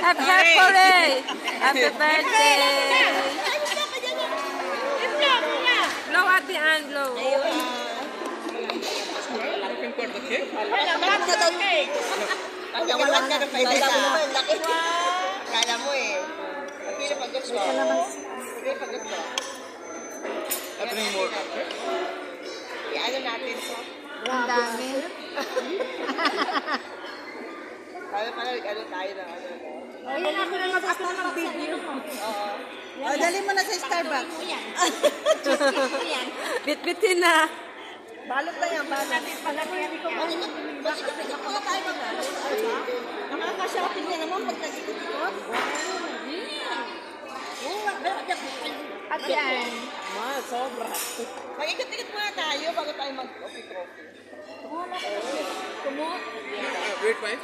Happy birthday! Happy birthday! Blow at the end, blow. Looking for the cake? Pagkawalan ka ng paisa sa... Kala mo eh. Pili pag gusto. Pili pag gusto. Bring more. Iano natin to. Ang dami. Sabi pala, ano tayo na ano. Ayun ako na mag-upload ng video. Oo. O, dali mo na sa Starbucks. Bit-bitin na. Balot na yan, balot. Nakaka-shopping na naman pag nag-ikot-ikot. At yan. Sobra. Mag-ikot-ikot muna tayo bago tayo mag-coffee-coffee. Wait, wife.